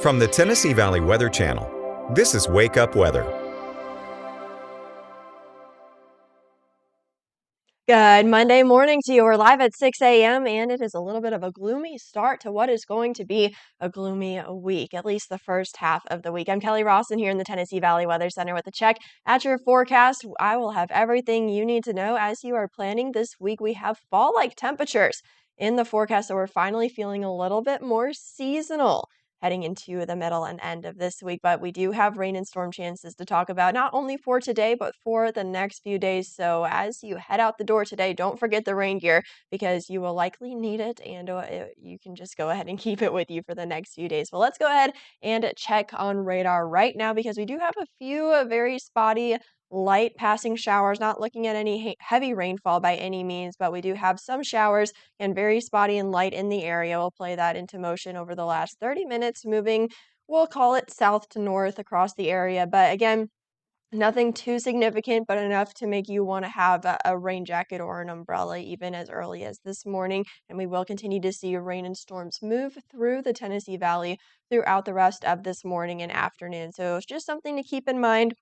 From the Tennessee Valley Weather Channel, this is Wake Up Weather. Good Monday morning to you. We're live at 6 a.m. and it is a little bit of a gloomy start to what is going to be a gloomy week, at least the first half of the week. I'm Kelly Rawson here in the Tennessee Valley Weather Center with a check at your forecast. I will have everything you need to know as you are planning this week. We have fall-like temperatures in the forecast, so we're finally feeling a little bit more seasonal heading into the middle and end of this week. But we do have rain and storm chances to talk about, not only for today, but for the next few days. So as you head out the door today, don't forget the rain gear because you will likely need it, and you can just go ahead and keep it with you for the next few days. But let's go ahead and check on radar right now because we do have a few very spotty light passing showers, not looking at any heavy rainfall by any means, but we do have some showers and very spotty and light in the area. We'll play that into motion over the last 30 minutes, moving, we'll call it south to north across the area. But again, nothing too significant, but enough to make you want to have a rain jacket or an umbrella even as early as this morning. And we will continue to see rain and storms move through the Tennessee Valley throughout the rest of this morning and afternoon. So it's just something to keep in mind.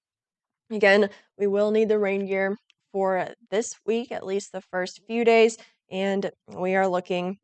Again, we will need the rain gear for this week, at least the first few days, and we are looking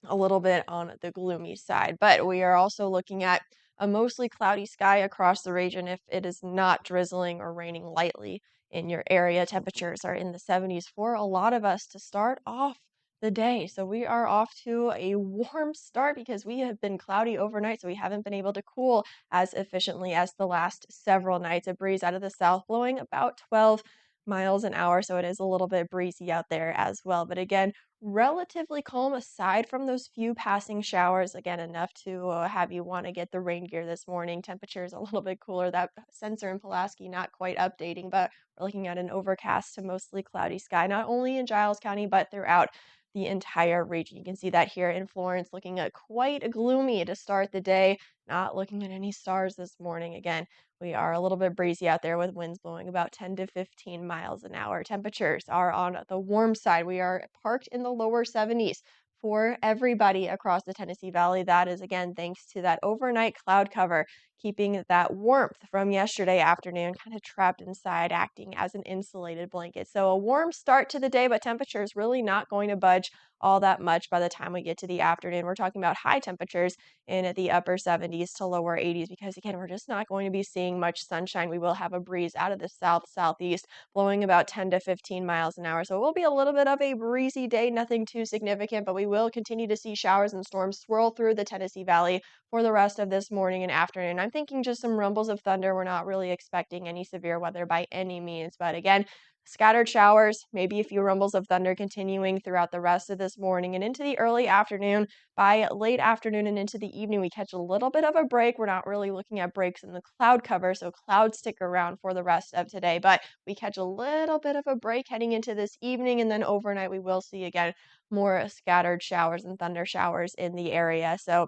a little bit on the gloomy side, but we are also looking at a mostly cloudy sky across the region if it is not drizzling or raining lightly in your area. Temperatures are in the 70s for a lot of us to start off the day. So we are off to a warm start because we have been cloudy overnight, so we haven't been able to cool as efficiently as the last several nights. A breeze out of the south blowing about 12 miles an hour, so it is a little bit breezy out there as well. But again, relatively calm aside from those few passing showers. Again, enough to have you want to get the rain gear this morning. Temperatures a little bit cooler. That sensor in Pulaski not quite updating, but we're looking at an overcast to mostly cloudy sky, not only in Giles County, but throughout the entire region. You can see that here in Florence, looking at quite gloomy to start the day. Not looking at any stars this morning. Again, we are a little bit breezy out there with winds blowing about 10 to 15 miles an hour. Temperatures are on the warm side. We are parked in the lower 70s for everybody across the Tennessee Valley. That is, again, thanks to that overnight cloud cover, keeping that warmth from yesterday afternoon kind of trapped inside, acting as an insulated blanket. So a warm start to the day, but temperatures really not going to budge all that much by the time we get to the afternoon. We're talking about high temperatures in the upper 70s to lower 80s because, again, we're just not going to be seeing much sunshine. We will have a breeze out of the southeast blowing about 10 to 15 miles an hour. So it will be a little bit of a breezy day, nothing too significant, but we will continue to see showers and storms swirl through the Tennessee Valley for the rest of this morning and afternoon. I'm thinking just some rumbles of thunder. We're not really expecting any severe weather by any means, but again, scattered showers, maybe a few rumbles of thunder continuing throughout the rest of this morning and into the early afternoon. By late afternoon and into the evening, we catch a little bit of a break. We're not really looking at breaks in the cloud cover, so clouds stick around for the rest of today, but we catch a little bit of a break heading into this evening, and then overnight we will see again more scattered showers and thunder showers in the area. So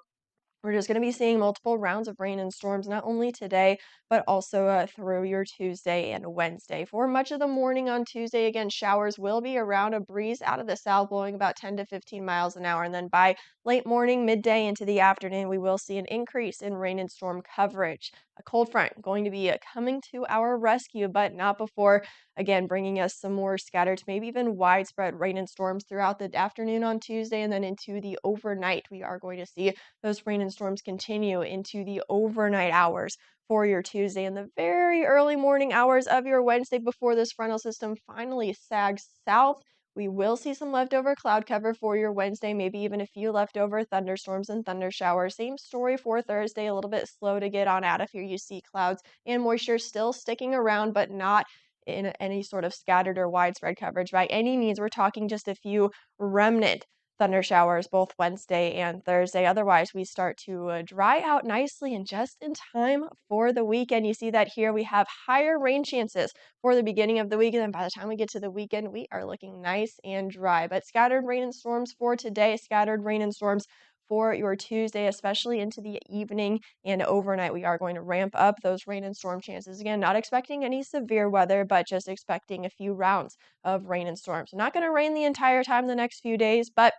we're just going to be seeing multiple rounds of rain and storms, not only today, but also through your Tuesday and Wednesday. For much of the morning on Tuesday, again, showers will be around, a breeze out of the south blowing about 10 to 15 miles an hour. And then by late morning, midday into the afternoon, we will see an increase in rain and storm coverage. A cold front going to be coming to our rescue, but not before, again, bringing us some more scattered, maybe even widespread rain and storms throughout the afternoon on Tuesday and then into the overnight. We are going to see those rain and storms continue into the overnight hours for your Tuesday and the very early morning hours of your Wednesday before this frontal system finally sags south. We will see some leftover cloud cover for your Wednesday, maybe even a few leftover thunderstorms and thunder showers. Same story for Thursday, a little bit slow to get on out of here. You see clouds and moisture still sticking around, but not in any sort of scattered or widespread coverage by any means. We're talking just a few remnant thunder showers both Wednesday and Thursday. Otherwise, we start to dry out nicely and just in time for the weekend. You see that here we have higher rain chances for the beginning of the week. And then by the time we get to the weekend, we are looking nice and dry. But scattered rain and storms for today, scattered rain and storms for your Tuesday, especially into the evening and overnight. We are going to ramp up those rain and storm chances. Again, not expecting any severe weather, but just expecting a few rounds of rain and storms. Not going to rain the entire time the next few days, but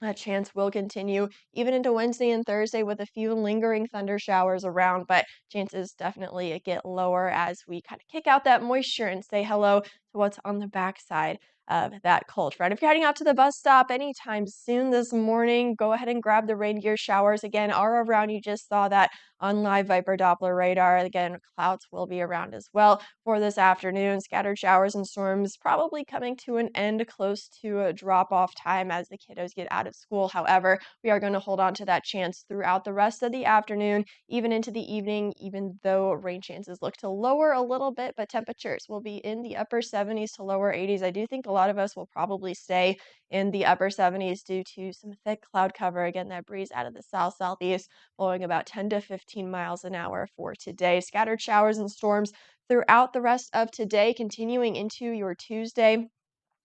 That chance will continue even into Wednesday and Thursday with a few lingering thunder showers around, but chances definitely get lower as we kind of kick out that moisture and say hello to what's on the backside of that cold front. If you're heading out to the bus stop anytime soon this morning, go ahead and grab the rain gear. Showers again are around. You just saw that on live Viper Doppler radar. Again, clouds will be around as well for this afternoon. Scattered showers and storms probably coming to an end close to a drop-off time as the kiddos get out of school. However, we are going to hold on to that chance throughout the rest of the afternoon, even into the evening, even though rain chances look to lower a little bit, but temperatures will be in the upper 70s to lower 80s. I do think a lot of us will probably stay in the upper 70s due to some thick cloud cover. Again, that breeze out of the south-southeast blowing about 10 to 15 miles an hour for today. Scattered showers and storms throughout the rest of today, continuing into your Tuesday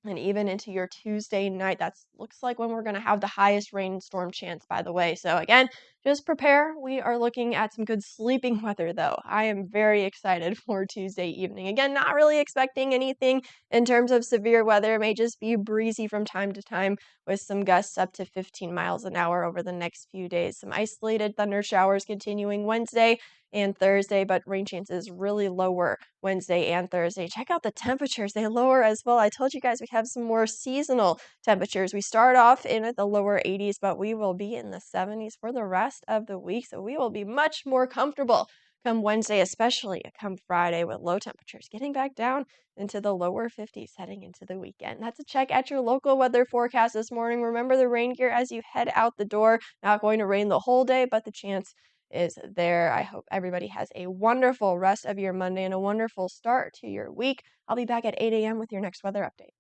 and even into your Tuesday night. That looks like when we're going to have the highest rainstorm chance, by the way. So again, just prepare. We are looking at some good sleeping weather, though. I am very excited for Tuesday evening. Again, not really expecting anything in terms of severe weather. It may just be breezy from time to time with some gusts up to 15 miles an hour over the next few days. Some isolated thunder showers continuing Wednesday and Thursday, but rain chances really lower Wednesday and Thursday. Check out the temperatures. They lower as well. I told you guys we have some more seasonal temperatures. We start off in the lower 80s, but we will be in the 70s for the rest of the week. So we will be much more comfortable come Wednesday, especially come Friday with low temperatures getting back down into the lower 50s heading into the weekend. That's a check at your local weather forecast this morning. Remember the rain gear as you head out the door. Not going to rain the whole day, but the chance is there. I hope everybody has a wonderful rest of your Monday and a wonderful start to your week. I'll be back at 8 a.m. with your next weather update.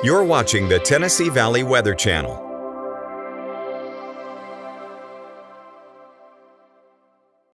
You're watching the Tennessee Valley Weather Channel.